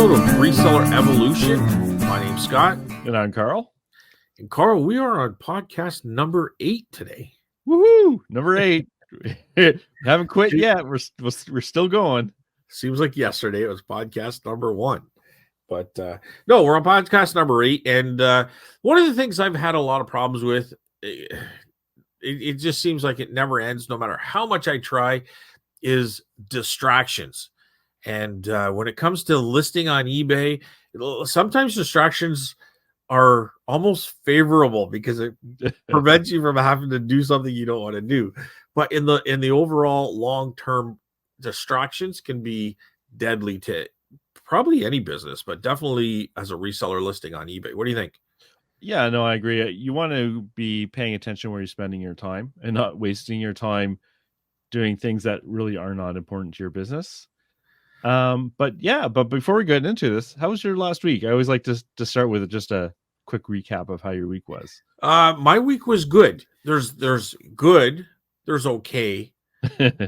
episode of Reseller Evolution. My name's Scott. And I'm Carl. And Carl, we are on podcast number 8 today. Woohoo! Number 8. Haven't quit yet. We're still going. Seems like yesterday it was podcast number 1. But no, we're on podcast number 8. And one of the things I've had a lot of problems with, it just seems like it never ends, no matter how much I try, is distractions. And when it comes to listing on eBay, sometimes distractions are almost favorable because it prevents you from having to do something you don't want to do. But in the overall long-term, distractions can be deadly to probably any business, but definitely as a reseller listing on eBay. What do you think? Yeah, no, I agree. You want to be paying attention where you're spending your time and not wasting your time doing things that really are not important to your business. But before we get into this, how was your last week? I always like to start with just a quick recap of how your week was. My week was good. There's good, there's okay,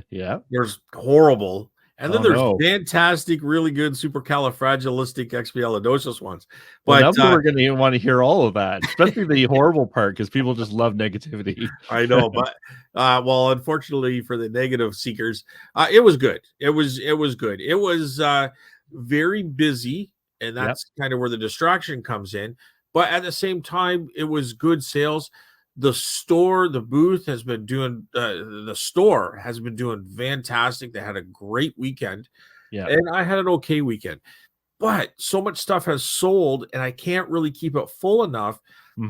yeah, there's horrible, and then there's no. fantastic, really good supercalifragilisticexpialidocious ones. But now we're going to want to hear all of that, especially the horrible part, because people just love negativity. I know, but well, unfortunately for the negative seekers, it was good. It was good. It was very busy, and that's kind of where the distraction comes in. But at the same time, it was good sales. The booth has been doing, the store has been doing fantastic. They had a great weekend. Yeah. And I had an okay weekend. But so much stuff has sold, and I can't really keep it full enough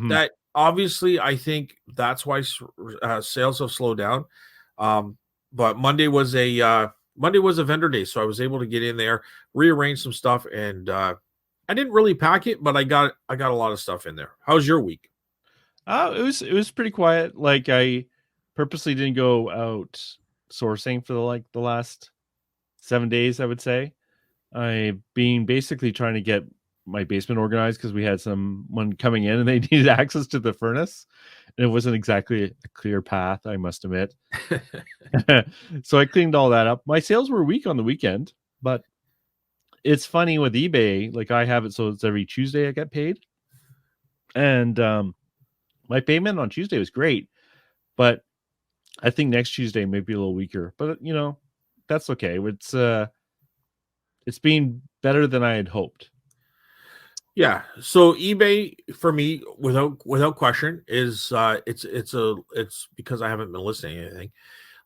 that obviously I think that's why sales have slowed down. But Monday was a vendor day, so I was able to get in there, rearrange some stuff, and I didn't really pack it, but I got a lot of stuff in there. How's your week? It was pretty quiet. Like, I purposely didn't go out sourcing for the last 7 days, I would say. I've been basically trying to get my basement organized because we had someone coming in and they needed access to the furnace, and it wasn't exactly a clear path, I must admit. So I cleaned all that up. My sales were weak on the weekend, but it's funny with eBay, like I have it so it's every Tuesday I get paid. And my payment on Tuesday was great, but I think next Tuesday may be a little weaker. But that's okay. It's been better than I had hoped. Yeah. So eBay for me, without question, is it's because I haven't been listening to anything.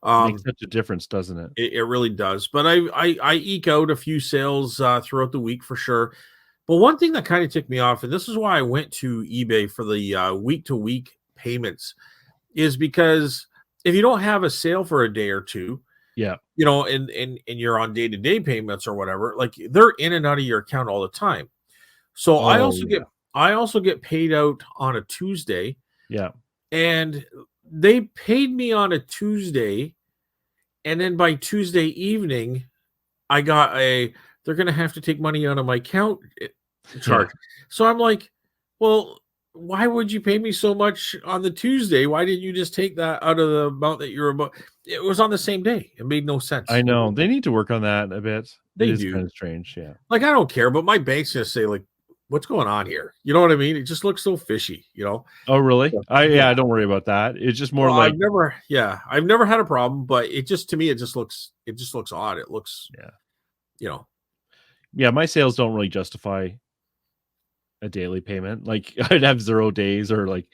Makes such a difference, doesn't it? It really does. But I eke out a few sales throughout the week for sure. But one thing that kind of ticked me off, and this is why I went to eBay for the week-to-week payments, is because if you don't have a sale for a day or two, yeah, and you're on day-to-day payments or whatever, like they're in and out of your account all the time. So I also get paid out on a Tuesday. Yeah, and they paid me on a Tuesday, and then by Tuesday evening, I got they're going to have to take money out of my account charge. Yeah. So I'm like, well, why would you pay me so much on the Tuesday? Why didn't you just take that out of the amount that you're about? It was on the same day. It made no sense. I know. They need to work on that a bit. They do. It's kind of strange. Yeah. Like, I don't care, but my bank's going to say, like, what's going on here? You know what I mean? It just looks so fishy, Oh, really? I don't worry about that. It's just more like I've never had a problem, but it just, to me, it just looks odd. It looks, Yeah, my sales don't really justify a daily payment. Like, I'd have 0 days or like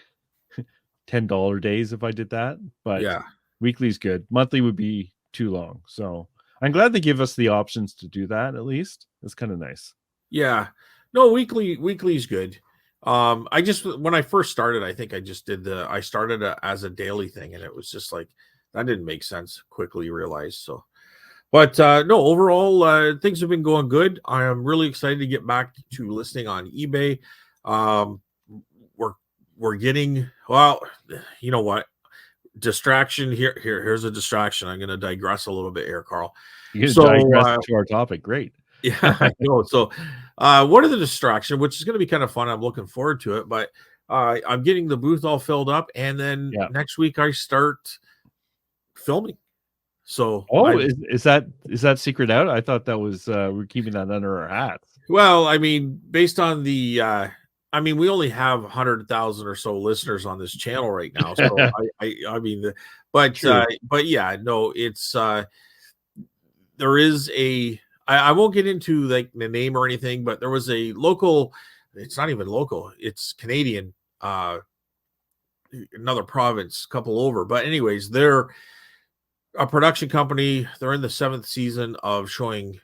$10 days if I did that. But weekly's good. Monthly would be too long. So I'm glad they give us the options to do that. At least it's kind of nice. Yeah, no, weekly's good. When I first started, I think I started as a daily thing, and it was just like that didn't make sense. Quickly realized so. But no, overall, things have been going good. I am really excited to get back to listing on eBay. We're getting, well, you know what? Distraction here. Here's a distraction. I'm going to digress a little bit here, Carl. You digress to our topic. Great. Yeah, I know. So, what are the distraction? Which is going to be kind of fun. I'm looking forward to it. But I'm getting the booth all filled up, and then next week I start filming. So, is that secret out? I thought that was we're keeping that under our hats. Well, I mean, based on the, I mean, we only have 100,000 or so listeners on this channel right now. So I mean, True. but yeah, no, it's, there is a, I won't get into like the name or anything, but there was a local, it's not even local, it's Canadian, another province, couple over. But anyways, they're a production company. They're in the 7th season of showing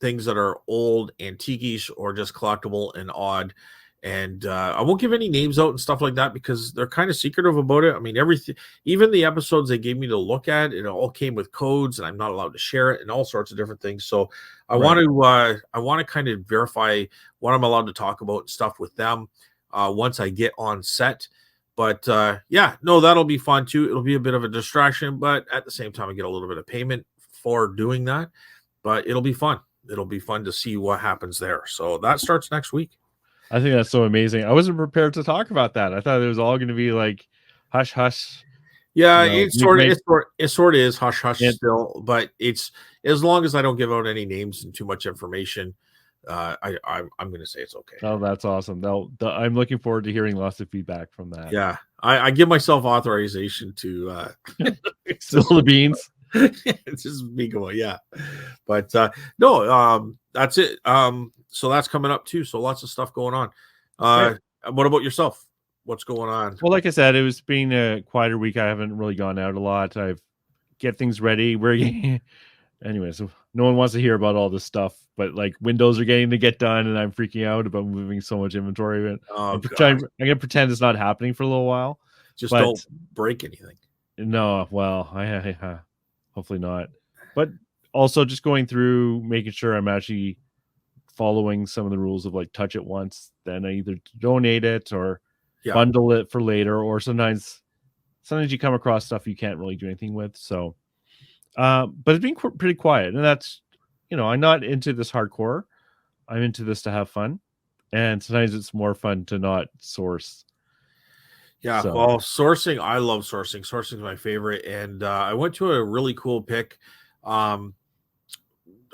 things that are old, antiquish, or just collectible and odd. And I won't give any names out and stuff like that because they're kind of secretive about it. I mean, everything, even the episodes they gave me to look at, it all came with codes, and I'm not allowed to share it, and all sorts of different things. So Right. I want to kind of verify what I'm allowed to talk about and stuff with them once I get on set. But yeah, no, that'll be fun too. It'll be a bit of a distraction, but at the same time, I get a little bit of payment for doing that. But it'll be fun. It'll be fun to see what happens there. So that starts next week. I think that's so amazing. I wasn't prepared to talk about that. I thought it was all going to be like hush hush. Yeah, You know, we make it sort of is hush hush it. still, but it's as long as I don't give out any names and too much information, I'm going to say it's okay. Oh, that's awesome. I'm looking forward to hearing lots of feedback from that. Yeah, I give myself authorization to Spill the beans. it's just me going, yeah. But no, that's it. So that's coming up too. So lots of stuff going on. Right. What about yourself? What's going on? Well, like I said, it was being a quieter week. I haven't really gone out a lot. I've get things ready. We're anyways, no one wants to hear about all this stuff, but like windows are getting to get done, and I'm freaking out about moving so much inventory. Oh I'm god, gonna pretend it's not happening for a little while. just But don't break anything. no, well, I hopefully not. But also just going through, making sure I'm actually following some of the rules of like touch it once, then I either donate it or Yeah, bundle it for later, or sometimes you come across stuff you can't really do anything with. So, but it's been pretty quiet, and that's, I'm not into this hardcore. I'm into this to have fun, and sometimes it's more fun to not source. yeah. So Well, sourcing, I love sourcing. Sourcing is my favorite, and I went to a really cool pick. Um,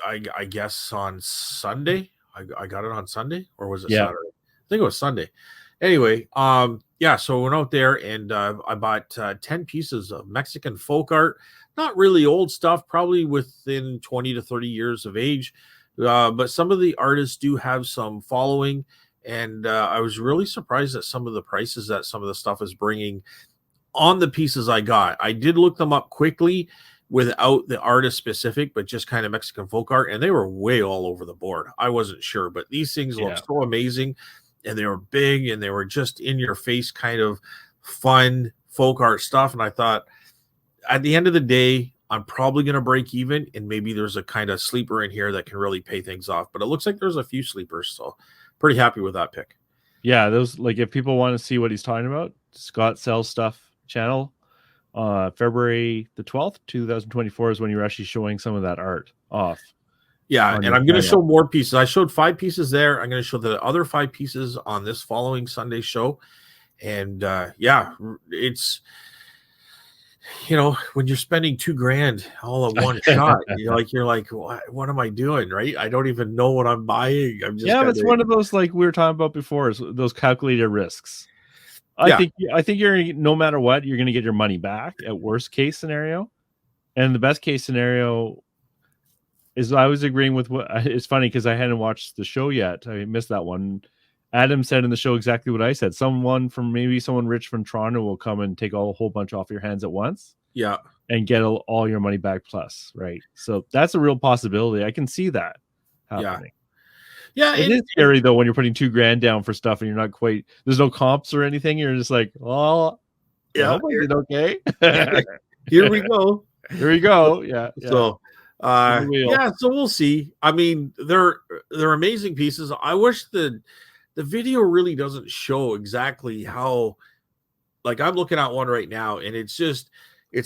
I guess on Sunday. I got it on Sunday, or was it yeah, Saturday? I think it was Sunday. Anyway, yeah. So I went out there and I bought 10 pieces of Mexican folk art. Not really old stuff, probably within 20 to 30 years of age. But some of the artists do have some following, and I was really surprised at some of the prices that some of the stuff is bringing on the pieces I got. I did look them up quickly without the artist specific, but just kind of Mexican folk art, and they were way all over the board. I wasn't sure, but these things look yeah, so amazing, and they were big, and they were just in your face kind of fun folk art stuff. And I thought, at the end of the day, I'm probably going to break even, and maybe there's a kind of sleeper in here that can really pay things off. But it looks like there's a few sleepers, so pretty happy with that pick. yeah. Those, like, if people want to see what he's talking about, Scott Sells Stuff channel. February the 12th, 2024 is when you're actually showing some of that art off. Yeah, and I'm going to show more pieces. I showed 5 pieces there. I'm going to show the other 5 pieces on this following Sunday show. And yeah, it's, when you're spending $2,000 all at one shot, you're like, what am I doing? Right? I don't even know what I'm buying. I'm just it's one of those, like we were talking about before, is those calculated risks. Yeah. I think you're, no matter what, you're going to get your money back at worst case scenario, and the best case scenario is, I was agreeing with what, it's funny because I hadn't watched the show yet. I missed that one. Adam said in the show exactly what I said. Someone rich from Toronto will come and take a whole bunch off your hands at once. Yeah. And get all your money back plus, right? So that's a real possibility. I can see that happening. Yeah. It is scary though when you're putting $2,000 down for stuff and you're not quite, there's no comps or anything. You're just like, oh, yeah, I hope I did okay. Here we go. Here we go. Yeah. So yeah, so we'll see. I mean, they're amazing pieces. I wish the video really doesn't show exactly how, like, I'm looking at one right now, and it's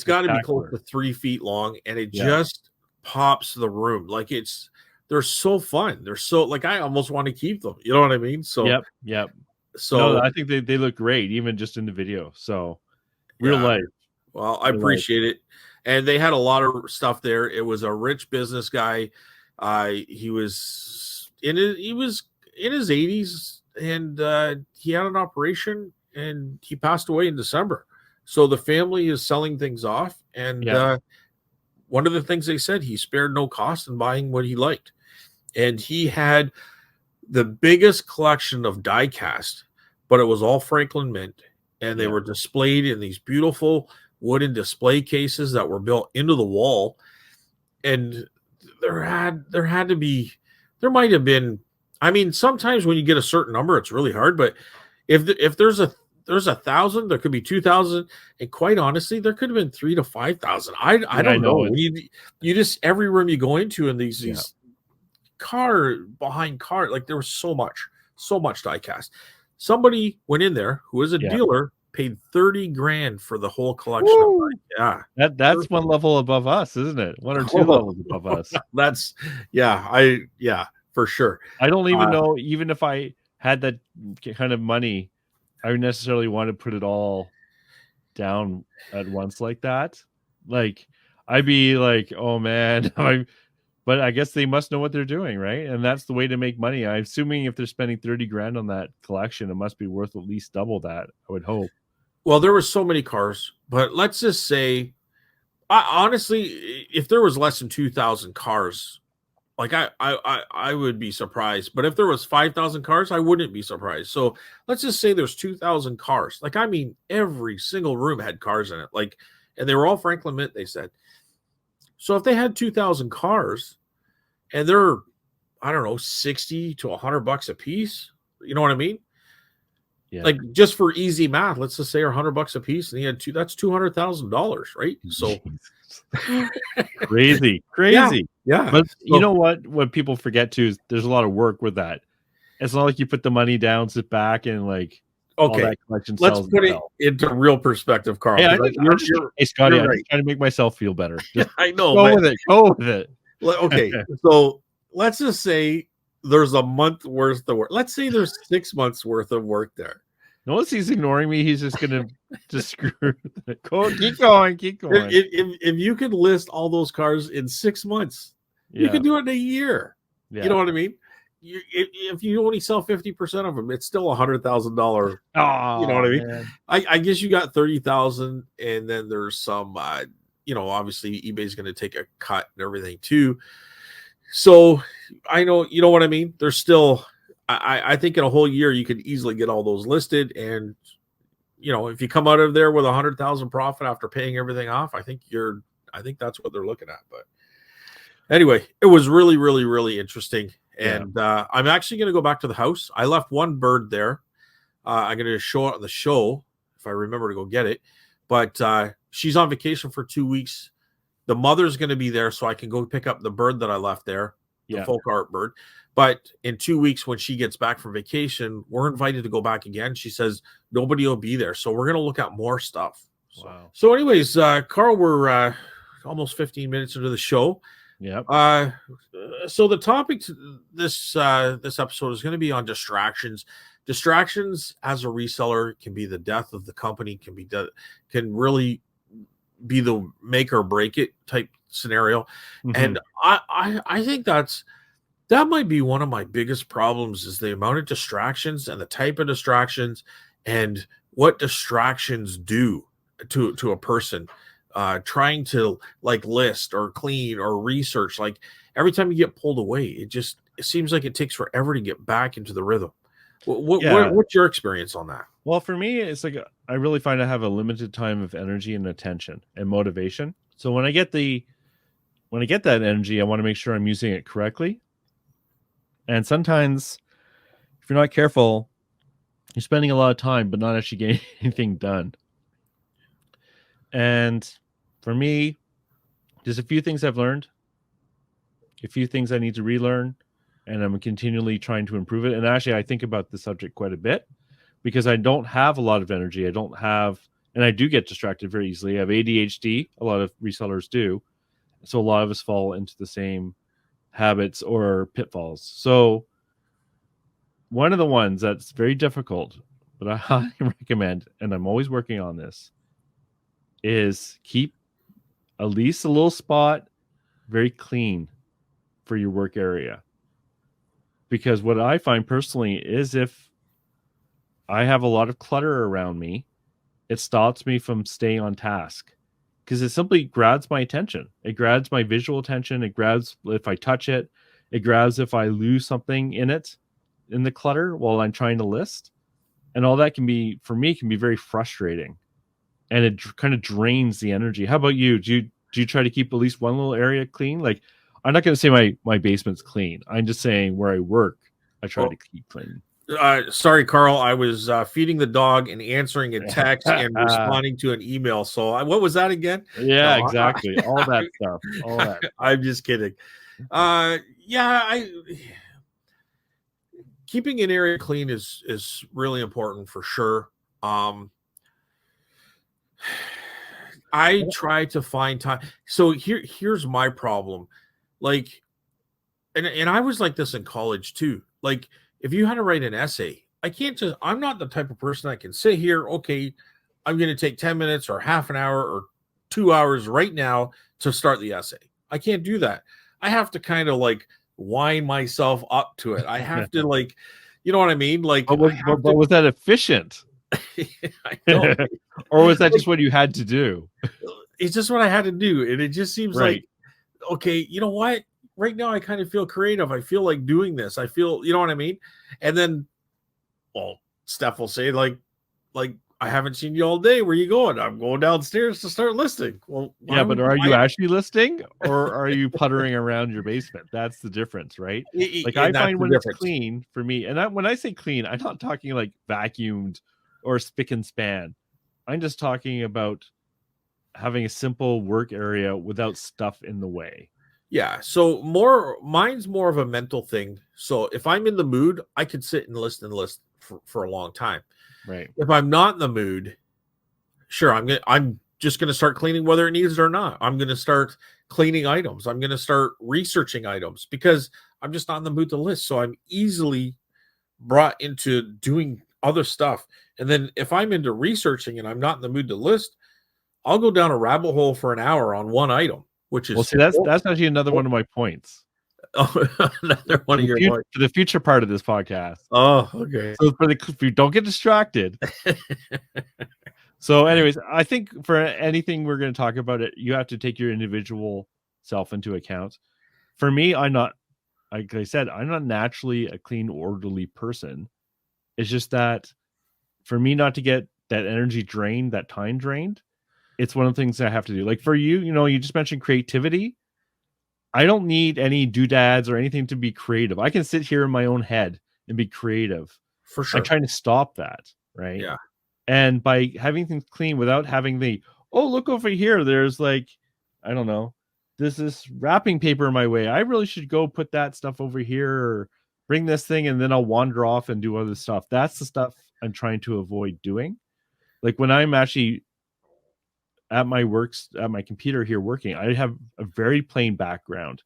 got to be close to 3 feet long, and it just pops the room. Like, they're so fun. They're so, like, I almost want to keep them. You know what I mean? So yep. So no, I think they look great, even just in the video. So real life. Well, I appreciate it. And they had a lot of stuff there. It was a rich business guy. He was he was in his 80s, and he had an operation, and he passed away in December. So the family is selling things off, and one of the things they said, he spared no cost in buying what he liked, and he had the biggest collection of die cast, but it was all Franklin Mint, and they were displayed in these beautiful wooden display cases that were built into the wall. And there might have been, I mean, sometimes when you get a certain number, it's really hard, but if there's a 1,000, there could be 2,000, and quite honestly, there could have been 3,000 to 5,000. I don't know. You just, every room you go into, and these car behind car, like there was so much die cast. Somebody went in there who was a dealer, paid 30 grand for the whole collection. That's one level above us, isn't it? One or two levels above us. That's for sure. I don't even know, even if I had that kind of money, I would necessarily want to put it all down at once like that. Like, I'd be like, oh man, but I guess they must know what they're doing, right? And that's the way to make money. I'm assuming if they're spending 30 grand on that collection, it must be worth at least double that, I would hope. Well, there were so many cars, but let's just say, honestly, if there was less than 2,000 cars, like I would be surprised. But if there was 5,000 cars, I wouldn't be surprised. So let's just say there's 2,000 cars. Like, I mean, every single room had cars in it. Like, and they were all Franklin Mint, they said. So if they had 2,000 cars, and they're, I don't know, 60 to $100 a piece, you know what I mean? Yeah. Like, just for easy math, let's just say $100 a piece, and he had that's $200,000, right? So crazy. Yeah. But you know what people forget too is there's a lot of work with that. It's not like you put the money down, sit back, and like, okay, all that collection let's put it into real perspective, Carl. Hey, Scotty, I'm just trying to make myself feel better. I know. Go with it. Okay, so let's just say there's a month worth of work. Let's say there's 6 months worth of work there. Notice he's ignoring me. He's just gonna just screw. Keep going. If you could list all those cars in 6 months, you could do it in a year. Yeah. You know what I mean? If you only sell 50% of them, it's still $100,000. Oh, you know what I mean? I guess you got 30,000, and then there's some. Obviously eBay's going to take a cut and everything too. So I know, you know what I mean? There's still, I think in a whole year, you could easily get all those listed. And, if you come out of there with 100,000 profit after paying everything off, I think that's what they're looking at. But anyway, it was really, really, really interesting. And I'm actually going to go back to the house. I left one bird there. I'm going to show it on the show if I remember to go get it. But she's on vacation for 2 weeks. The mother's going to be there, so I can go pick up the bird that I left there, the folk art bird. But in 2 weeks, when she gets back from vacation, we're invited to go back again. She says nobody will be there, so we're going to look at more stuff. Wow. So anyways, Carl, we're almost 15 minutes into the show. Yeah. So the topic this episode is going to be on distractions. Distractions as a reseller can be the death of the company, can really be the make or break it type scenario. Mm-hmm. And I think that might be one of my biggest problems, is the amount of distractions and the type of distractions and what distractions do to a person trying to like list or clean or research. Like, every time you get pulled away, it seems like it takes forever to get back into the rhythm. What's your experience on that? Well, for me, it's like I really find I have a limited time of energy and attention and motivation. So when I get that energy, I want to make sure I'm using it correctly. And sometimes, if you're not careful, you're spending a lot of time but not actually getting anything done. And for me, there's a few things I've learned, a few things I need to relearn, and I'm continually trying to improve it. And actually, I think about the subject quite a bit because I don't have a lot of energy. And I do get distracted very easily. I have ADHD. A lot of resellers do. So a lot of us fall into the same habits or pitfalls. So one of the ones that's very difficult, but I highly recommend, and I'm always working on this, is keep at least a little spot very clean for your work area. because what I find personally is if I have a lot of clutter around me, it stops me from staying on task because it simply grabs my attention. It grabs my visual attention. It grabs if I touch it. It grabs if I lose something in it, in the clutter while I'm trying to list. And all that can be, for me, can be very frustrating. And it kind of drains the energy. How about you? Do you try to keep at least one little area clean? Like, I'm not going to say my basement's clean. I'm just saying where I work, I try to keep clean. Sorry, Carl. I was feeding the dog and answering a text and responding to an email. So what was that again? Yeah, no, exactly. All that stuff. All that. I'm just kidding. Keeping an area clean is really important for sure. I try to find time. So here's my problem. Like, and I was like this in college too. Like, if you had to write an essay, I'm not the type of person that can sit here, okay, I'm going to take 10 minutes or half an hour or 2 hours right now to start the essay. I can't do that. I have to kind of like wind myself up to it. I have to like, you know what I mean? Like, but was that efficient? I don't. Or was that just what you had to do? It's just what I had to do. And it just seems like, okay, you know what? Right now I kind of feel creative. I feel like doing this. I feel, you know what I mean? And then, well, Steph will say like I haven't seen you all day. Where you going? I'm going downstairs to start listing. Well, yeah, but are you actually listing or are you puttering around your basement? That's the difference, right? Like I find when it's clean for me, and when I say clean, I'm not talking like vacuumed or spick and span. I'm just talking about having a simple work area without stuff in the way. Yeah. So mine's more of a mental thing. So if I'm in the mood, I could sit and list for a long time. Right. If I'm not in the mood, sure, I'm just going to start cleaning whether it needs it or not. I'm going to start cleaning items. I'm going to start researching items because I'm just not in the mood to list. So I'm easily brought into doing other stuff. And then if I'm into researching and I'm not in the mood to list, I'll go down a rabbit hole for an hour on one item, which is that's actually another one of my points. Oh, another one of your points for the future part of this podcast. Oh, okay. So if you don't get distracted. So, anyways, I think for anything we're going to talk about it, you have to take your individual self into account. For me, I'm not, like I said, I'm not naturally a clean, orderly person. It's just that for me not to get that energy drained, that time drained, it's one of the things I have to do. Like for you, you just mentioned creativity. I don't need any doodads or anything to be creative. I can sit here in my own head and be creative. For sure. I'm trying to stop that, right? Yeah. And by having things clean without having look over here, there's like, I don't know, there's this wrapping paper in my way. I really should go put that stuff over here or bring this thing, and then I'll wander off and do other stuff. That's the stuff I'm trying to avoid doing. Like when I'm actually at my computer here working, I have a very plain background.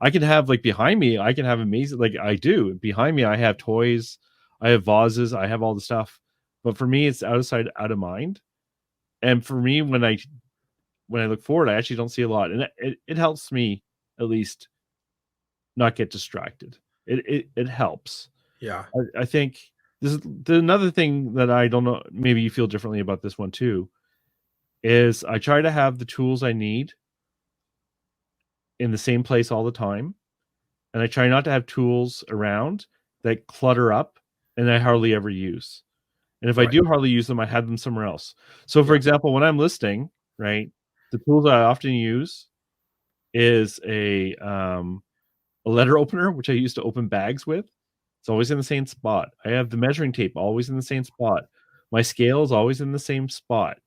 I can have like behind me, I can have amazing, like I do behind me, I have toys, I have vases, I have all the stuff. But for me, it's out of mind. And for me, when I look forward, I actually don't see a lot, and it helps me at least not get distracted. It helps. Yeah, I think this is another thing that I don't know. Maybe you feel differently about this one too. Is I try to have the tools I need in the same place all the time. And I try not to have tools around that clutter up and I hardly ever use. And if I do hardly use them, I have them somewhere else. So for example, when I'm listing, right, the tools I often use is a letter opener, which I use to open bags with. It's always in the same spot. I have the measuring tape always in the same spot. My scale is always in the same spot.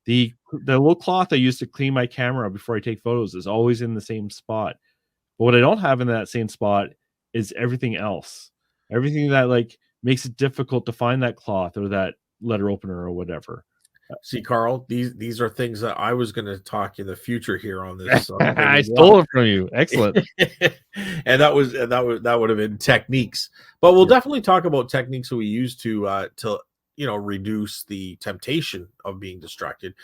The little cloth I use to clean my camera before I take photos is always in the same spot. But what I don't have in that same spot is everything else. Everything that like makes it difficult to find that cloth or that letter opener or whatever. See, Carl, these are things that I was going to talk in the future here on this. I stole it from you. Excellent. And that would have been techniques. But we'll definitely talk about techniques that we use to reduce the temptation of being distracted.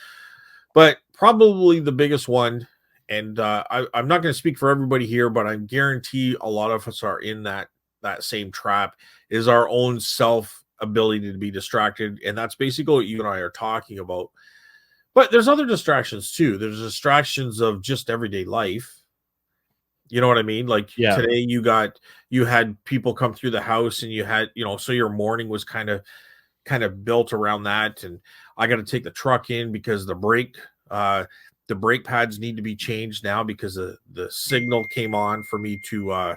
But probably the biggest one, and I'm not going to speak for everybody here, but I guarantee a lot of us are in that that same trap is our own self ability to be distracted. And that's basically what you and I are talking about. But there's other distractions too. There's distractions of just everyday life. You know what I mean? Like Yeah. today you had people come through the house and you had, so your morning was kind of built around that. And I got to take the truck in because the brake pads need to be changed now because the signal came on for me to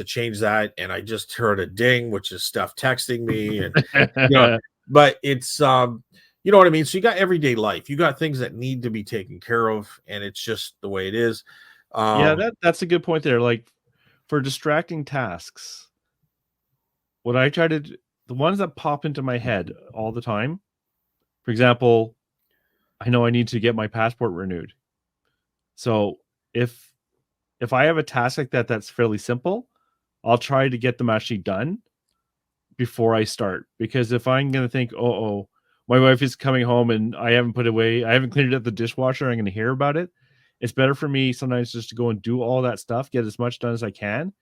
change that. And I just heard a ding, which is Steph texting me. And but it's you know what I mean? So you got everyday life. You got things that need to be taken care of, and it's just the way it is. Yeah, that's a good point there. Like for distracting tasks, what I try to do, the ones that pop into my head all the time, for example, I know I need to get my passport renewed. So if I have a task like that that's fairly simple, I'll try to get them actually done before I start. Because if I'm going to think, oh, my wife is coming home and I haven't cleaned up the dishwasher, I'm going to hear about it. It's better for me sometimes just to go and do all that stuff, get as much done as I can,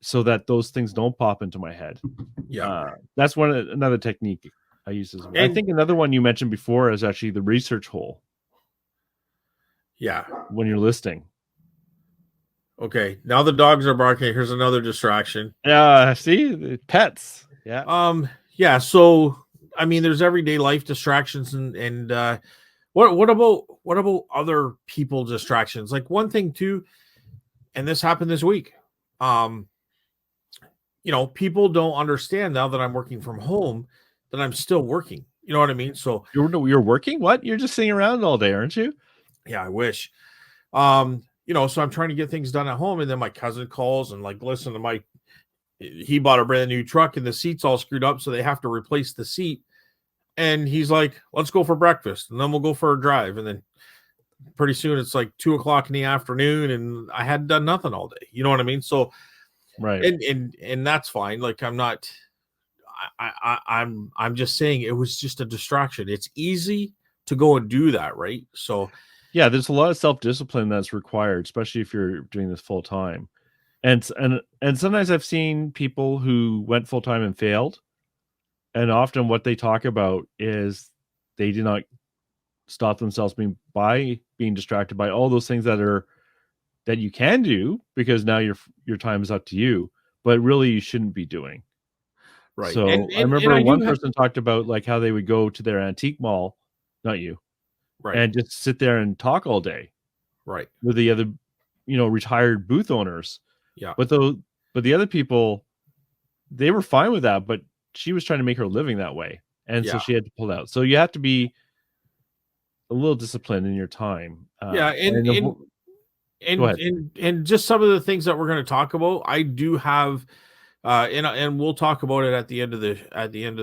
so that those things don't pop into my head. Yeah, that's another technique I use as well. I think another one you mentioned before is actually the research hole. Yeah, when you're listening. Okay, now the dogs are barking. Here's another distraction. See, pets. Yeah. Yeah. So I mean, there's everyday life distractions, and what about other people distractions? Like one thing too, and this happened this week. People don't understand now that I'm working from home that I'm still working. You know what I mean? So you're working? What? You're just sitting around all day, aren't you? Yeah, I wish. So I'm trying to get things done at home, and then my cousin calls and like, listen to he bought a brand new truck and the seat's all screwed up, so they have to replace the seat. And he's like, let's go for breakfast, and then we'll go for a drive. And then pretty soon it's like 2:00 in the afternoon, and I hadn't done nothing all day. You know what I mean? So, right. And that's fine. Like I'm not, I'm just saying it was just a distraction. It's easy to go and do that, right? So yeah, there's a lot of self-discipline that's required, especially if you're doing this full time. And sometimes I've seen people who went full time and failed. And often what they talk about is they did not stop themselves being distracted by all those things that you can do, because now your time is up to you, but really you shouldn't be doing. Right. So I remember one person talked about like how they would go to their antique mall, not you, right, and just sit there and talk all day, right, with the other, retired booth owners. Yeah. But the other people, they were fine with that, but she was trying to make her living that way, and so she had to pull out. So you have to be a little disciplined in your time. And just some of the things that we're going to talk about, I do have, and we'll talk about it at the end of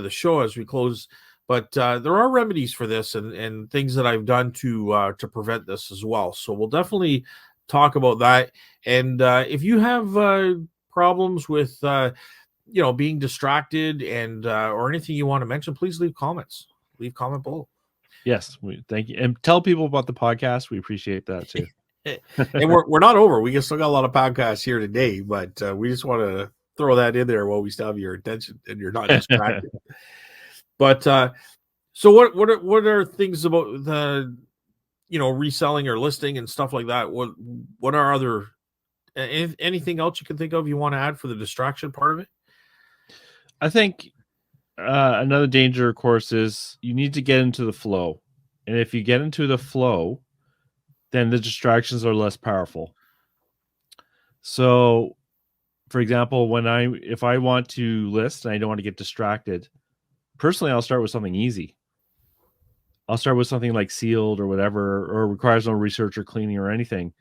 the show as we close. But there are remedies for this and things that I've done to prevent this as well. So we'll definitely talk about that. And if you have problems with being distracted and or anything you want to mention, please leave comments. Leave comment below. Yes, thank you, and tell people about the podcast. We appreciate that too. And we're not over. We still got a lot of podcasts here today, but we just want to throw that in there while we still have your attention and you're not distracted. But so what are things about the reselling or listing and stuff like that? What are other anything else you can think of you want to add for the distraction part of it? I think another danger, of course, is you need to get into the flow, and if you get into the flow, then the distractions are less powerful. So, for example, if I want to list and I don't want to get distracted, personally, I'll start with something easy. I'll start with something like sealed or whatever, or requires no research or cleaning or anything.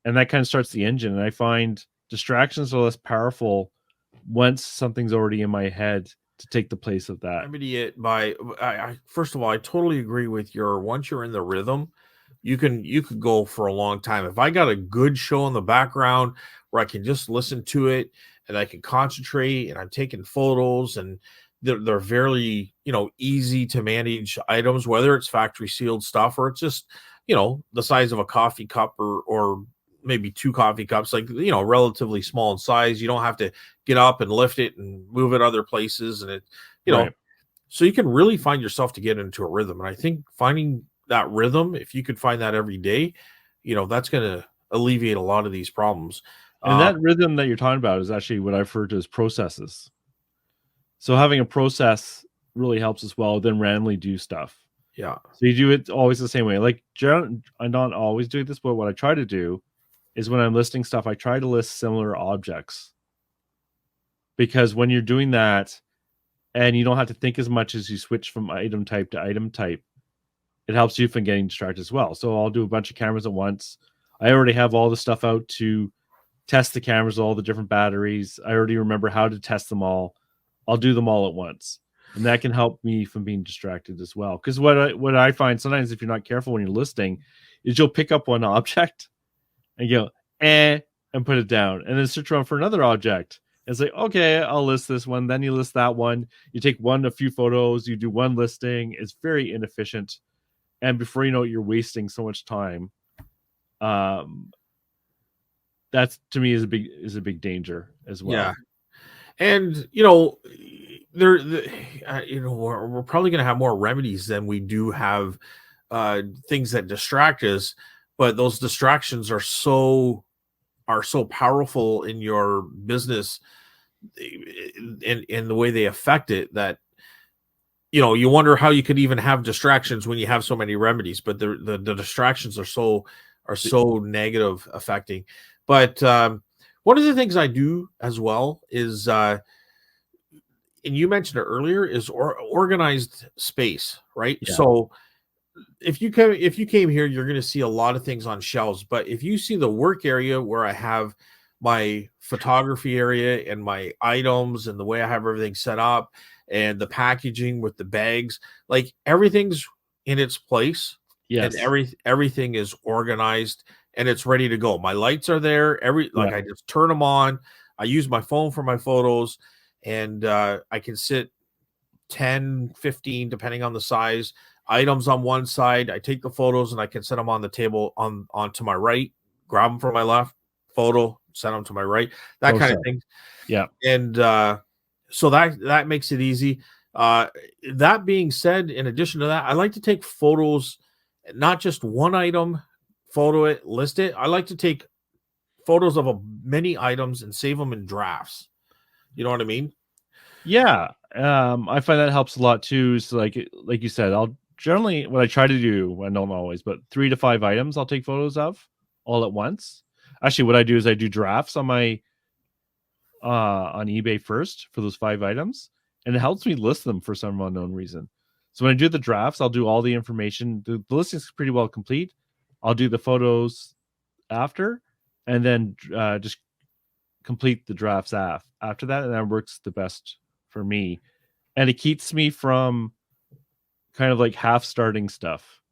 And that kind of starts the engine. And I find distractions are less powerful once something's already in my head to take the place of that. Remedy it by, first of all, I totally agree with once you're in the rhythm, you could go for a long time. If I got a good show in the background where I can just listen to it and I can concentrate and I'm taking photos and they're very, easy to manage items, whether it's factory sealed stuff or it's just, the size of a coffee cup or maybe 2 coffee cups, like, relatively small in size. You don't have to get up and lift it and move it other places. And Right. so you can really find yourself to get into a rhythm. And I think finding that rhythm, if you could find that every day, that's going to alleviate a lot of these problems. And that rhythm that you're talking about is actually what I refer to as processes. So having a process really helps as well than randomly do stuff. Yeah. So you do it always the same way. Like, I'm not always doing this, but what I try to do is when I'm listing stuff, I try to list similar objects. Because when you're doing that and you don't have to think as much as you switch from item type to item type, it helps you from getting distracted as well. So I'll do a bunch of cameras at once. I already have all the stuff out to test the cameras, all the different batteries. I already remember how to test them all. I'll do them all at once. And that can help me from being distracted as well. Because what I find sometimes, if you're not careful when you're listing, is you'll pick up one object and go, and put it down. And then search around for another object. And it's like, okay, I'll list this one. Then you list that one. You take a few photos. You do one listing. It's very inefficient. And before you know it, you're wasting so much time. That's, to me, is a big danger as well. Yeah. And, we're probably going to have more remedies than we do have things that distract us, but those distractions are so powerful in your business in the way they affect it that you wonder how you could even have distractions when you have so many remedies. But the distractions are so negative affecting. But one of the things I do as well is and you mentioned it earlier, is organized space, right? Yeah. So if you came here, you're going to see a lot of things on shelves. But if you see the work area where I have my photography area and my items and the way I have everything set up and the packaging with the bags, like, everything's in its place. Yes. And everything is organized and it's ready to go. My lights are there. I just turn them on. I use my phone for my photos, and I can sit 10, 15, depending on the size, items on one side. I take the photos and I can set them on the table onto my right, grab them from my left, photo, set them to my right, that kind of thing. Yeah. And so that makes it easy. That being said, in addition to that, I like to take photos, not just one item, photo it, list it. I like to take photos of many items and save them in drafts. You know what I mean? Yeah. I find that helps a lot too. So like you said, I'll generally, what I try to do, I don't always, but 3 to 5 items I'll take photos of all at once. Actually, what I do is I do drafts on my on eBay first for those 5 items, and it helps me list them for some unknown reason. So when I do the drafts, I'll do all the information. The listing is pretty well complete. I'll do the photos after, and then just complete the drafts after that, and that works the best for me. And it keeps me from kind of like half starting stuff.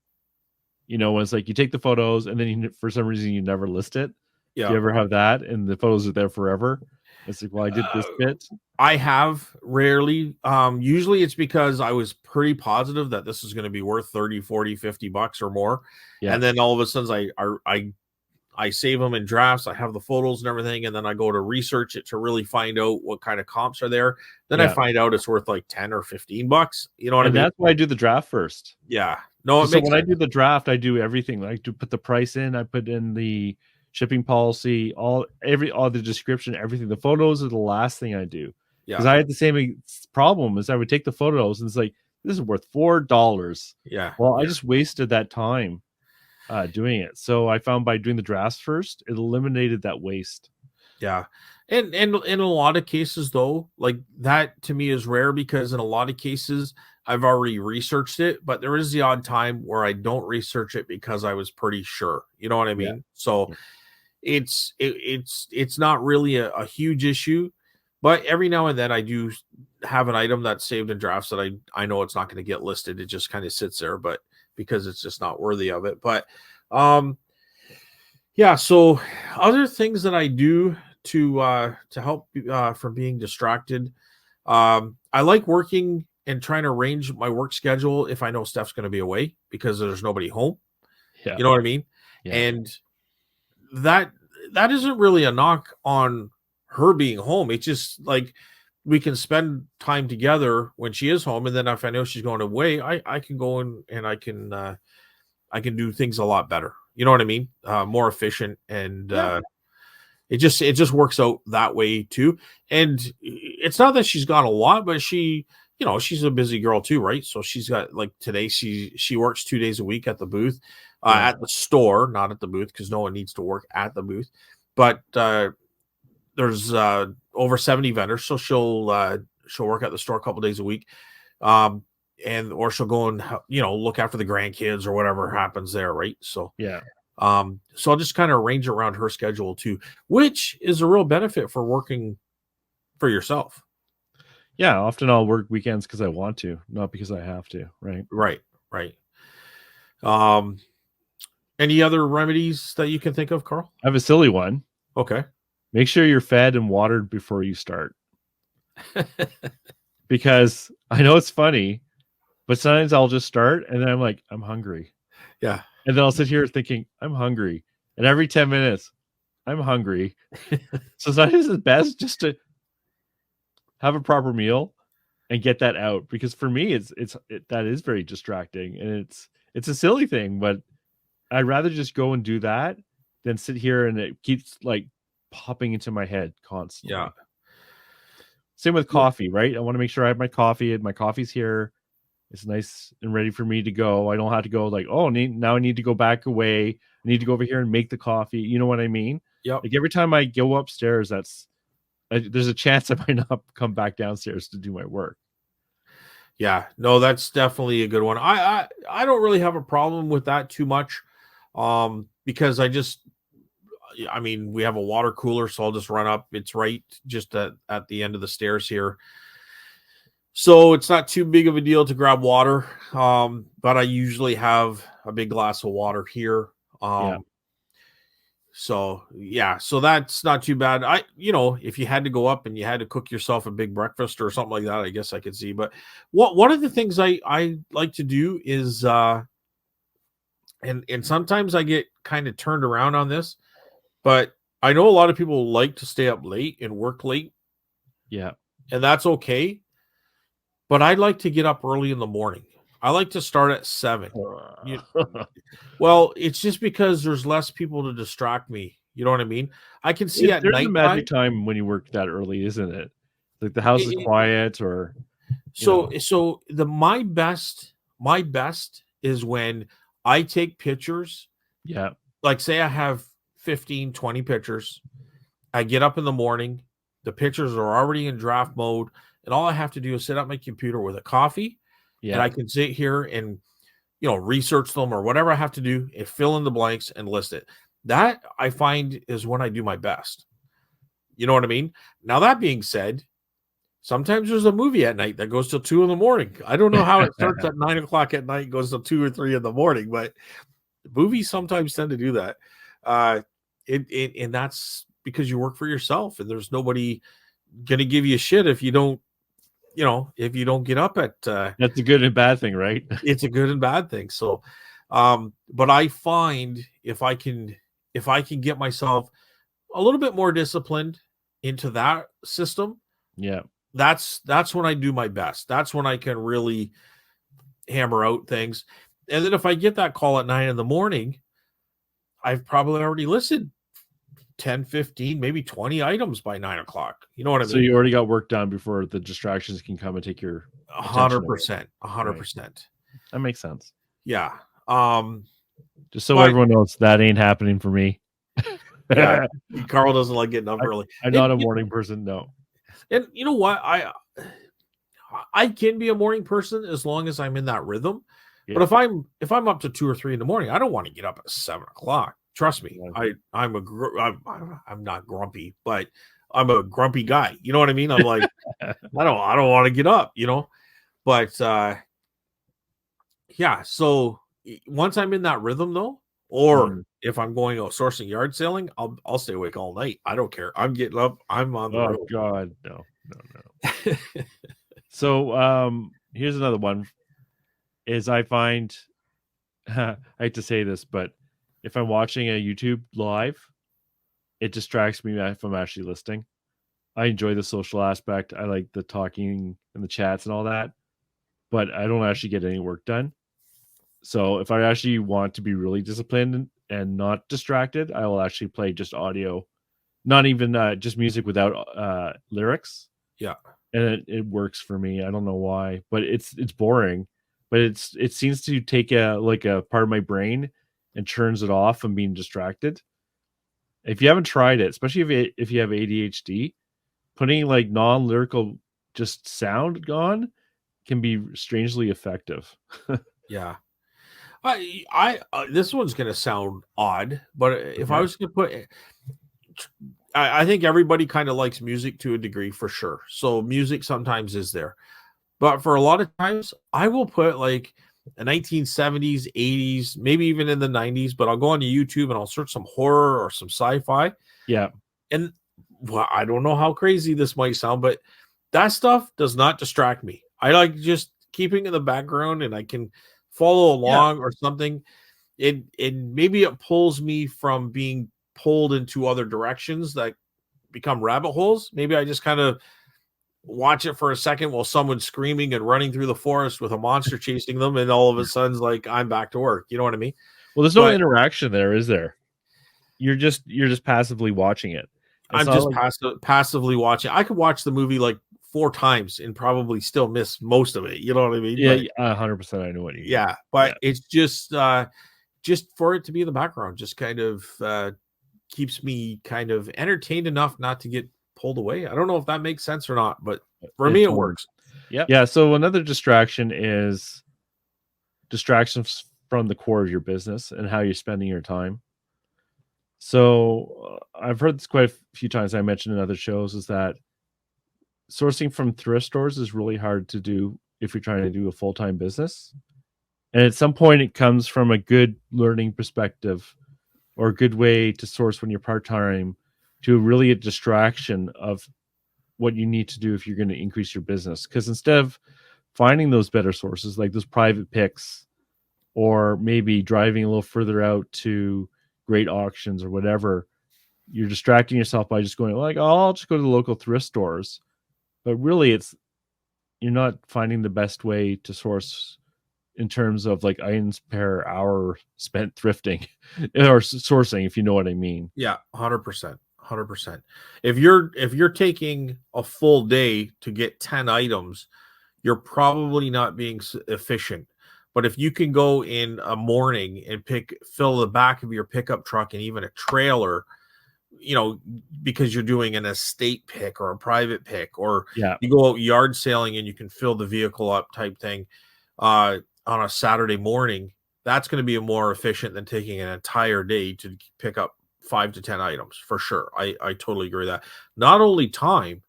When it's like you take the photos and then for some reason you never list it. Yeah. Do you ever have that and the photos are there forever? It's like, well, I did this bit. I have rarely. Usually it's because I was pretty positive that this is going to be worth 30, 40, 50 bucks or more. Yeah. And then all of a sudden I save them in drafts. I have the photos and everything. And then I go to research it to really find out what kind of comps are there. Then I find out it's worth like 10 or 15 bucks. You know what I mean? That's why I do the draft first. Yeah. No, so when I do the draft, I do everything. I do put the price in. I put in the shipping policy, all the description, everything. The photos are the last thing I do. Because I had the same problem as I would take the photos and it's like, this is worth $4. Yeah. Well, I just wasted that time doing it. So I found by doing the drafts first, it eliminated that waste. Yeah. And in a lot of cases though, like that to me is rare because in a lot of cases I've already researched it, but there is the odd time where I don't research it because I was pretty sure. You know what I mean? Yeah. So it's not really a huge issue, but every now and then I do have an item that's saved in drafts that I know it's not going to get listed. It just kind of sits there, but because it's just not worthy of it. But yeah, so other things that I do to help from being distracted, I like working and trying to arrange my work schedule if I know Steph's going to be away because there's nobody home. Yeah. You know what I mean? Yeah. And that that isn't really a knock on her being home. It's just like we can spend time together when she is home, and then if I know she's going away, I can go in and I can do things a lot better. You know what I mean? More efficient, and it just works out that way too. And it's not that she's got a lot, but she, you know, she's a busy girl too, right? So she's got, like, today she works 2 days a week at the booth, at the store, not at the booth, because no one needs to work at the booth. But there's over 70 vendors, so she'll work at the store a couple days a week, and or she'll go and, you know, look after the grandkids or whatever happens there, right? So so I'll just kind of arrange around her schedule too, which is a real benefit for working for yourself. Yeah, often I'll work weekends because I want to, not because I have to. Right. Right. Any other remedies that you can think of, Carl? I have a silly one. Okay. Make sure you're fed and watered before you start. Because I know it's funny, but sometimes I'll just start and then I'm like, I'm hungry. Yeah. And then I'll sit here thinking, I'm hungry. And every 10 minutes, I'm hungry. So sometimes it's best just to have a proper meal and get that out. Because for me, that is very distracting. And it's a silly thing, but I'd rather just go and do that than sit here and it keeps like popping into my head constantly. Yeah. Same with coffee, right? I want to make sure I have my coffee. My coffee's here. It's nice and ready for me to go. I don't have to go like, oh, now I need to go back away. I need to go over here and make the coffee. You know what I mean? Yeah. Like every time I go upstairs, there's a chance I might not come back downstairs to do my work. Yeah. No, that's definitely a good one. I don't really have a problem with that too much, because I mean, we have a water cooler, so I'll just run up. It's right just at the end of the stairs here. So it's not too big of a deal to grab water. But I usually have a big glass of water here. So that's not too bad. If you had to go up and you had to cook yourself a big breakfast or something like that, I guess I could see. But one of the things I like to do is, and sometimes I get kind of turned around on this, but I know a lot of people like to stay up late and work late. Yeah. And that's okay. But I'd like to get up early in the morning. I like to start at 7. Well, it's just because there's less people to distract me. You know what I mean? I can see at night. There's a magic time when you work that early, isn't it? Like the house is quiet, or my best is when I take pictures. Yeah. Like, say I have 15, 20 pictures. I get up in the morning. The pictures are already in draft mode. And all I have to do is sit at my computer with a coffee. Yeah. And I can sit here and, research them or whatever I have to do and fill in the blanks and list it. That I find is when I do my best. You know what I mean? Now, that being said, sometimes there's a movie at night that goes till 2 a.m. I don't know how it starts at 9 o'clock at night and goes till 2 or 3 a.m, but movies sometimes tend to do that. And that's because you work for yourself and there's nobody going to give you shit if you don't, if you don't get up at that's a good and bad thing, right? It's a good and bad thing. So but I find if I can get myself a little bit more disciplined into that system, that's when I do my best. That's when I can really hammer out things. And then if I get that call at 9 a.m, I've probably already listed 10, 15, maybe 20 items by 9 o'clock. You know what I mean? So you already got work done before the distractions can come and take your 100%. 100%. That makes sense. Yeah. Just so everyone knows, that ain't happening for me. Yeah, Carl doesn't like getting up early. I'm not a morning person, no. And you know what? I can be a morning person as long as I'm in that rhythm. Yeah. But if I'm up to 2 or 3 in the morning, I don't want to get up at 7 o'clock. Trust me, I'm not grumpy, but I'm a grumpy guy. You know what I mean? I'm like, I don't want to get up, but yeah. So once I'm in that rhythm though, or if I'm going out sourcing yard selling, I'll stay awake all night. I don't care. I'm getting up. I'm on the road. Oh God, no. So here's another one. Is I find I hate to say this, but if I'm watching a YouTube live it distracts me if I'm actually listening. I enjoy the social aspect. I like the talking and the chats and all that, but I don't actually get any work done. So if I actually want to be really disciplined and not distracted, I will actually play just audio, not even just music without lyrics. Yeah. And it works for me. I don't know why, but it's boring. But it seems to take a part of my brain and turns it off from being distracted. If you haven't tried it, especially if you have ADHD, putting like non-lyrical just sound on can be strangely effective. Yeah. I this one's going to sound odd, but if I was going to put, I think everybody kind of likes music to a degree for sure. So music sometimes is there, but for a lot of times I will put like the 1970s, 80s, maybe even in the 90s, but I'll go on YouTube and I'll search some horror or some sci-fi. Yeah. And well, I don't know how crazy this might sound, but that stuff does not distract me. I like just keeping in the background and I can follow along or something. It maybe it pulls me from being pulled into other directions that become rabbit holes. Maybe I just kind of watch it for a second while someone's screaming and running through the forest with a monster chasing them, and all of a sudden, like, I'm back to work. You know what I mean? Well, there's no interaction there, is there? You're just passively watching it. I'm just passively watching. I could watch the movie like 4 times and probably still miss most of it. You know what I mean? Yeah, 100%. I know what you mean. Yeah, but it's just for it to be in the background, just kind of keeps me kind of entertained enough not to get pulled away. I don't know if that makes sense or not, but for me, it works. Yeah. So another distraction is distractions from the core of your business and how you're spending your time. So I've heard this quite a few times. I mentioned in other shows is that sourcing from thrift stores is really hard to do if you're trying to do a full-time business. And at some point it comes from a good learning perspective or a good way to source when you're part-time to really a distraction of what you need to do if you're going to increase your business. Because instead of finding those better sources, like those private picks, or maybe driving a little further out to great auctions or whatever, you're distracting yourself by just going like, oh, I'll just go to the local thrift stores. But really you're not finding the best way to source in terms of like items per hour spent thrifting or sourcing, if you know what I mean. Yeah, 100%. 100%. If you're taking a full day to get 10 items, you're probably not being efficient. But if you can go in a morning and fill the back of your pickup truck and even a trailer, you know, because you're doing an estate pick or a private pick, or you go out yard sailing and you can fill the vehicle up type thing on a Saturday morning, that's going to be more efficient than taking an entire day to pick up 5 to 10 items for sure. I totally agree with that. Not only time,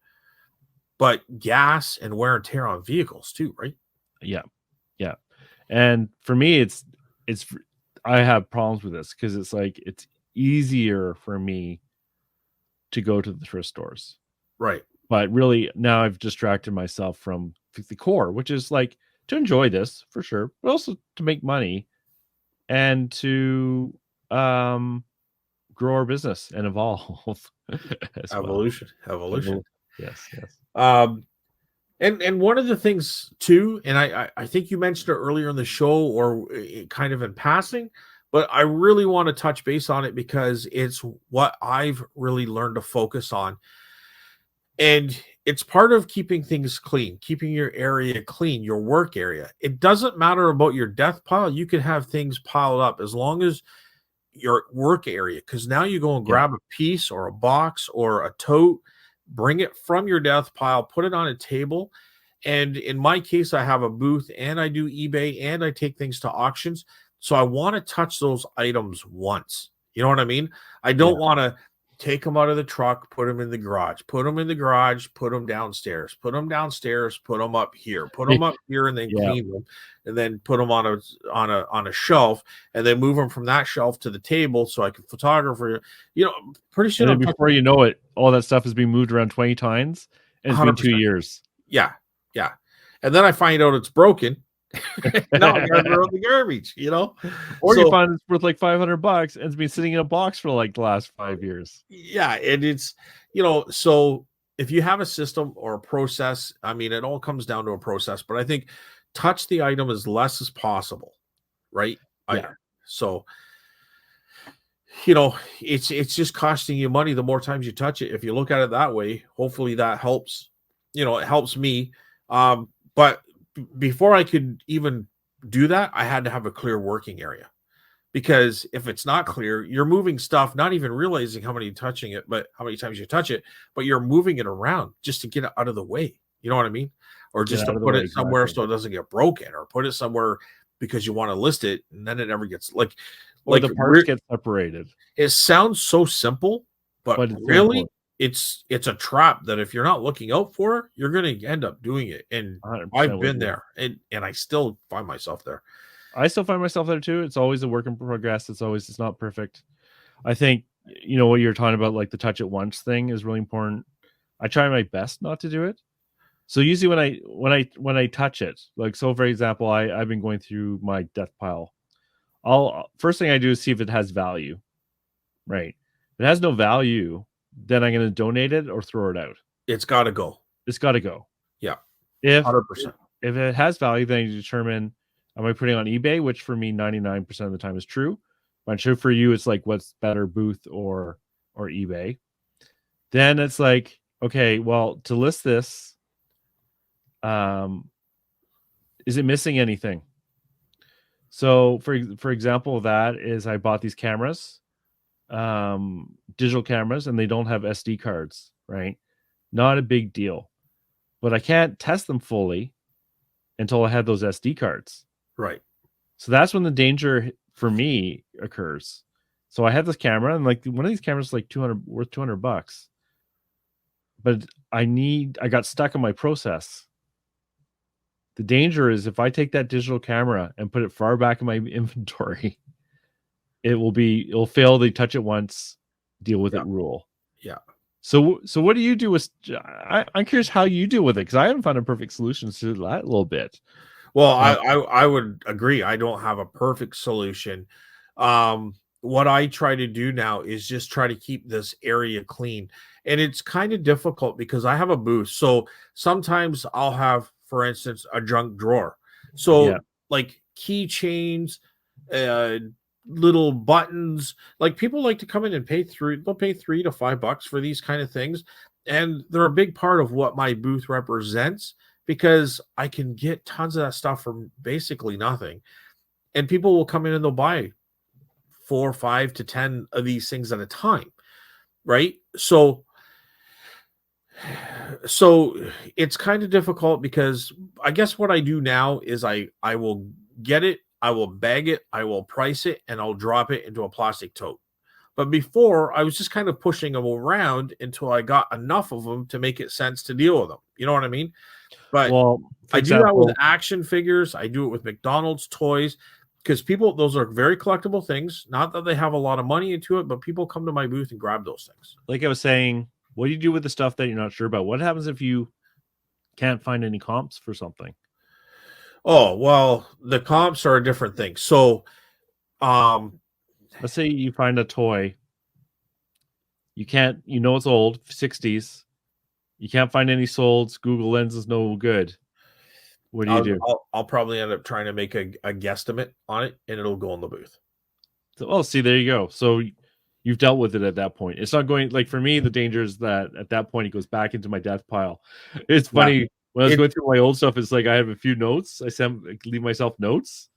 but gas and wear and tear on vehicles too, right? Yeah. And for me, it's I have problems with this because it's like it's easier for me to go to the thrift stores, right? But really now I've distracted myself from the core, which is like to enjoy this for sure, but also to make money and to grow our business and evolve. Evolution. Yes. And one of the things too, and I think you mentioned it earlier in the show or kind of in passing, but I really want to touch base on it because it's what I've really learned to focus on. And it's part of keeping things clean, keeping your area clean, your work area. It doesn't matter about your death pile. You can have things piled up as long as your work area, because now you go and grab a piece or a box or a tote, bring it from your death pile, put it on a table. And in my case, I have a booth and I do eBay and I take things to auctions. So I want to touch those items once. You know what I mean? I don't want to take them out of the truck, put them in the garage, put them downstairs, put them up here, and then clean them, and then put them on a shelf, and then move them from that shelf to the table so I can photograph. You know, pretty soon. And then before you know it, all that stuff is being moved around 20 times, and it's 100%. Been 2 years. Yeah. And then I find out it's broken, Now I gotta throw it in the garbage, Or you So find it's worth like $500 and it's been sitting in a box for like the last 5 years. yeah, and it's so if you have a system or a process, I mean, it all comes down to a process, but I think touch the item as less as possible, right? I Yeah. so it's just costing you money the more times you touch it. If you look at it that way, hopefully that helps. It helps me. But before I could even do that, I had to have a clear working area, because if it's not clear, you're moving stuff, not even realizing how many touching it, but how many times you touch it, but you're moving it around just to get it out of the way. You know what I mean? Or Get just out to of the put way, it somewhere exactly. so it doesn't get broken, or put it somewhere because you want to list it, and then it never gets Or like the parts get separated, it sounds so simple, but but it's so really important. it's a trap that if you're not looking out for, you're going to end up doing it. And 100% I've with been you. there, and I still find myself there. I still find myself there too. It's always a work in progress. It's not perfect. I think what you're talking about, like the touch it once thing, is really important. I try my best not to do it. So usually when I touch it, like, so for example, I've been going through my death pile. I'll first thing I do is see if it has value. Right. If it has no value, then I'm going to donate it or throw it out. It's got to go. It's got to go. Yeah, If 100%. if it has value, then you determine, am I putting it on eBay, which for me 99% of the time is true. But I'm sure for you it's like, what's better, Booth or eBay? Then it's like, okay, well, to list this, is it missing anything? So for example, that is, I bought these cameras, digital cameras, and they don't have SD cards, right? Not a big deal, but I can't test them fully until I have those SD cards. Right. So that's when the danger for me occurs. So I have this camera, and like one of these cameras is like worth $200, but I got stuck in my process. The danger is if I take that digital camera and put it far back in my inventory, it'll fail the touch it once, deal with it rule. Yeah. So what do you do with? I'm curious how you deal with it, because I haven't found a perfect solution to that little bit. Well, I would agree. I don't have a perfect solution. What I try to do now is just try to keep this area clean, and it's kind of difficult because I have a booth. So sometimes I'll have, for instance, a junk drawer. So Yeah. like keychains, little buttons. Like, people like to come in and they'll pay $3 to $5 for these kind of things, and they're a big part of what my booth represents, because I can get tons of that stuff for basically nothing. And people will come in and they'll buy 4, 5 to 10 of these things at a time. Right. So it's kind of difficult, because I guess what I do now is I will get it, I will bag it, I will price it, and I'll drop it into a plastic tote. But before, I was just kind of pushing them around until I got enough of them to make it sense to deal with them. You know what I mean? But Well, for I do that with example, action figures. I do it with McDonald's toys, because those are very collectible things. Not that they have a lot of money into it, but people come to my booth and grab those things. like I was saying, what do you do with the stuff that you're not sure about? What happens if you can't find any comps for something? Oh, well, the comps are a different thing. So, Let's say you find a toy. You can't, it's old, 60s. You can't find any solds. Google Lens is no good. What do you do? I'll probably end up trying to make a guesstimate on it, and it'll go in the booth. So, see, there you go. So you've dealt with it at that point. It's not going, like, for me, the danger is that at that point it goes back into my death pile. It's funny, when I was going through my old stuff, it's like I have a few notes. I leave myself notes,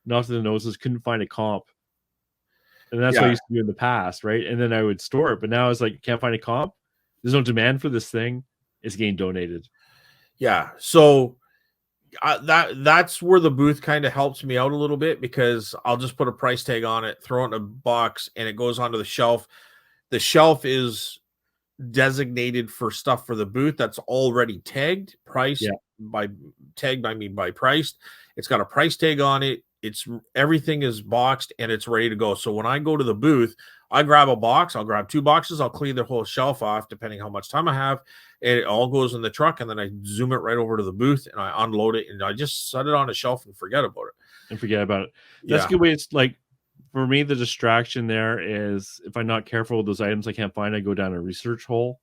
and after the notes, I couldn't find a comp. And that's what I used to do in the past, right? And then I would store it. But now it's like, can't find a comp. There's no demand for this thing. It's getting donated. Yeah. So that's where the booth kind of helps me out a little bit, because I'll just put a price tag on it, throw it in a box, and it goes onto the shelf. The shelf is designated for stuff for the booth that's already tagged, priced by priced. It's got a price tag on it. it's everything is boxed and it's ready to go. So when I go to the booth, I grab a box, I'll grab 2 boxes, I'll clean the whole shelf off depending how much time I have, and it all goes in the truck, and then I zoom it right over to the booth and I unload it and I just set it on a shelf and forget about it. And forget about it. That's a good way. It's like, for me, the distraction there is if I'm not careful with those items I can't find, I go down a research hole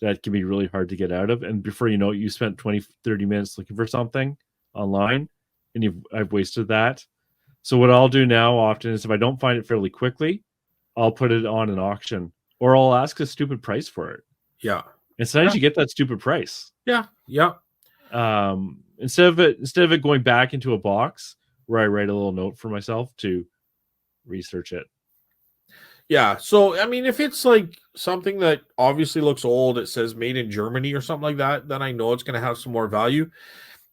that can be really hard to get out of. And before you know it, you spent 20, 30 minutes looking for something online, and I've wasted that. So what I'll do now often is if I don't find it fairly quickly, I'll put it on an auction, or I'll ask a stupid price for it. Yeah. And sometimes you get that stupid price. Yeah. Yeah. Instead of it going back into a box where I write a little note for myself to research it. Yeah. So, I mean, if it's like something that obviously looks old, it says made in Germany or something like that, then I know it's going to have some more value.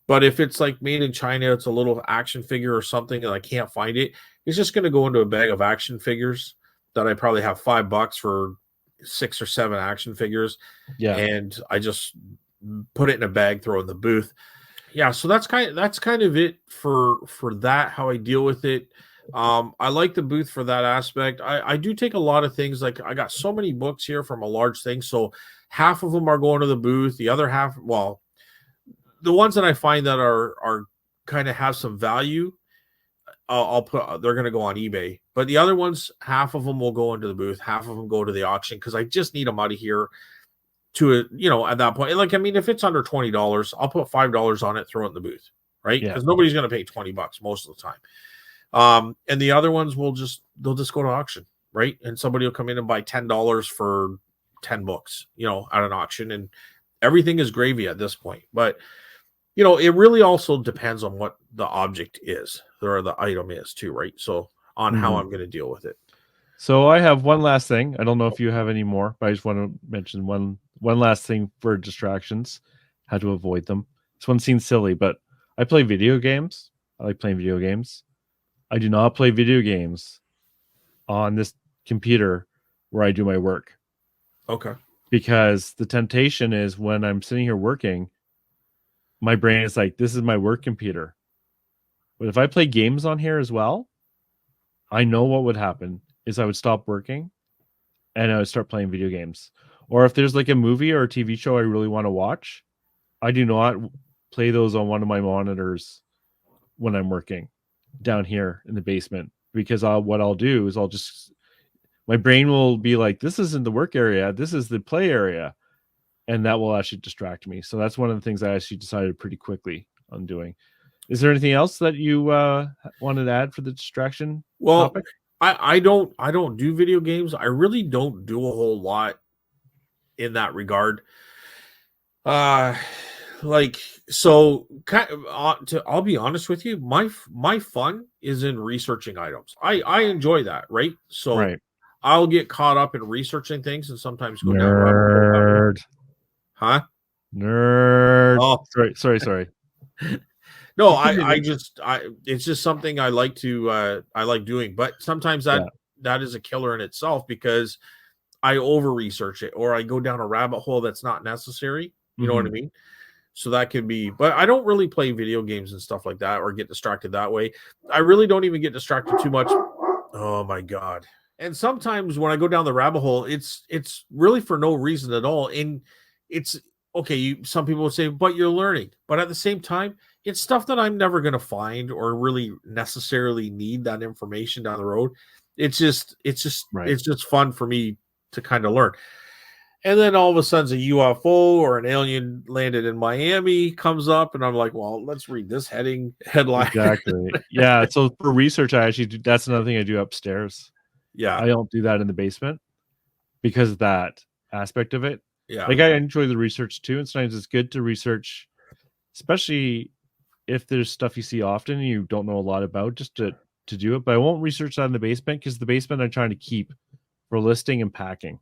But if it's like made in China, it's a little action figure or something and I can't find it, it's just going to go into a bag of action figures that I probably have $5 for 6 or 7 action figures. Yeah. And I just put it in a bag, throw it in the booth. Yeah. So that's kind of it for that, how I deal with it. I like the booth for that aspect. I do take a lot of things. Like I got so many books here from a large thing. So half of them are going to the booth. The other half, well, the ones that I find that are kind of have some value, I'll put, they're going to go on eBay, but the other ones, half of them will go into the booth. Half of them go to the auction, because I just need them out of here to, at that point. Like, I mean, if it's under $20, I'll put $5 on it, throw it in the booth, right? Because nobody's going to pay $20 most of the time. And the other ones they'll just go to auction, right? And somebody will come in and buy $10 for 10 books, at an auction, and everything is gravy at this point. But it really also depends on what the object is, or the item is too, right? So on how I'm going to deal with it. So I have one last thing. I don't know if you have any more, but I just want to mention one last thing for distractions, how to avoid them. This one seems silly, but I play video games. I like playing video games. I do not play video games on this computer where I do my work. Okay. Because the temptation is when I'm sitting here working, my brain is like, this is my work computer. But if I play games on here as well, I know what would happen is I would stop working and I would start playing video games. Or if there's like a movie or a TV show I really want to watch, I do not play those on one of my monitors when I'm working down here in the basement, because what I'll do is my brain will be like, this isn't the work area, this is the play area, and that will actually distract me. So that's one of the things I actually decided pretty quickly on doing. Is there anything else that you wanted to add for the distraction topic? I don't do video games. I really don't do a whole lot in that regard. So I'll be honest with you, my fun is in researching items. I enjoy that, right? So right. I'll get caught up in researching things and sometimes go Nerd. down. Huh? Nerd. Oh, sorry. No, it's just something I like doing, but sometimes that is a killer in itself, because I over research it, or I go down a rabbit hole that's not necessary. You know what I mean? So that could be, but I don't really play video games and stuff like that or get distracted that way. I really don't even get distracted too much. Oh my God. And sometimes when I go down the rabbit hole, it's really for no reason at all. And it's okay. Some people would say, but you're learning, but at the same time, it's stuff that I'm never going to find or really necessarily need that information down the road. It's just fun for me to kind of learn. And then all of a sudden, a UFO or an alien landed in Miami comes up, and I'm like, well, let's read this headline. Exactly. Yeah. So for research, I actually that's another thing I do upstairs. Yeah. I don't do that in the basement because of that aspect of it. Yeah. Like I enjoy the research too. And sometimes it's good to research, especially if there's stuff you see often and you don't know a lot about, just to do it. But I won't research that in the basement, because the basement I'm trying to keep for listing and packing.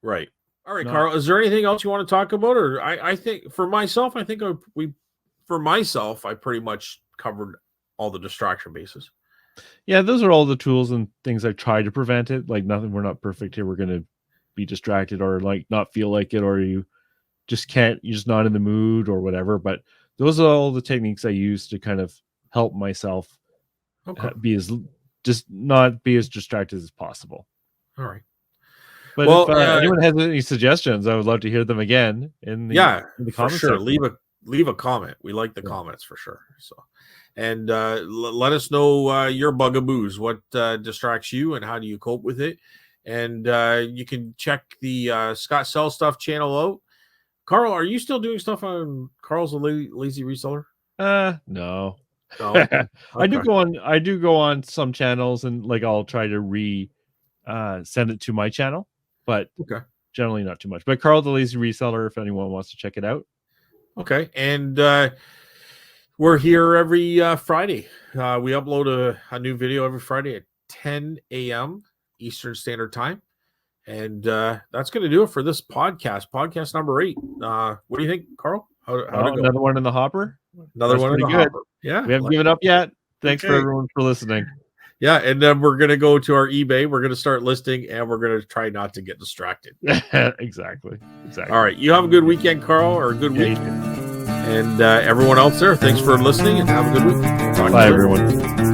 Right. All right, Carl, is there anything else you want to talk about? Or I think for myself, I pretty much covered all the distraction bases. Yeah, those are all the tools and things I've tried to prevent it. Like nothing, we're not perfect here. We're going to be distracted or like not feel like it, or you're just not in the mood or whatever. But those are all the techniques I use to kind of help myself Okay. not be as distracted as possible. All right. But Well, if anyone has any suggestions, I would love to hear them again in the for comments sure. section. Leave a comment. We like the comments for sure. So, and let us know your bugaboos. What distracts you, and how do you cope with it? And you can check the Scott Sell Stuff channel out. Carl, are you still doing stuff on Carl's Lazy Reseller? No. No. I do go on some channels, and like I'll try to send it to my channel, but generally not too much. But Carl the Lazy Reseller, if anyone wants to check it out. Okay. And we're here every Friday. We upload a new video every Friday at 10 a.m. Eastern Standard Time. And that's going to do it for this podcast number 8. What do you think, Carl? Another one in the hopper? Another one in the hopper. Yeah. We haven't given up yet. Thanks for everyone for listening. Yeah, and then we're going to go to our eBay. We're going to start listing, and we're going to try not to get distracted. Exactly. All right. You have a good weekend, Carl, or a good week. And everyone else there, thanks for listening, and have a good week. Bye, everyone.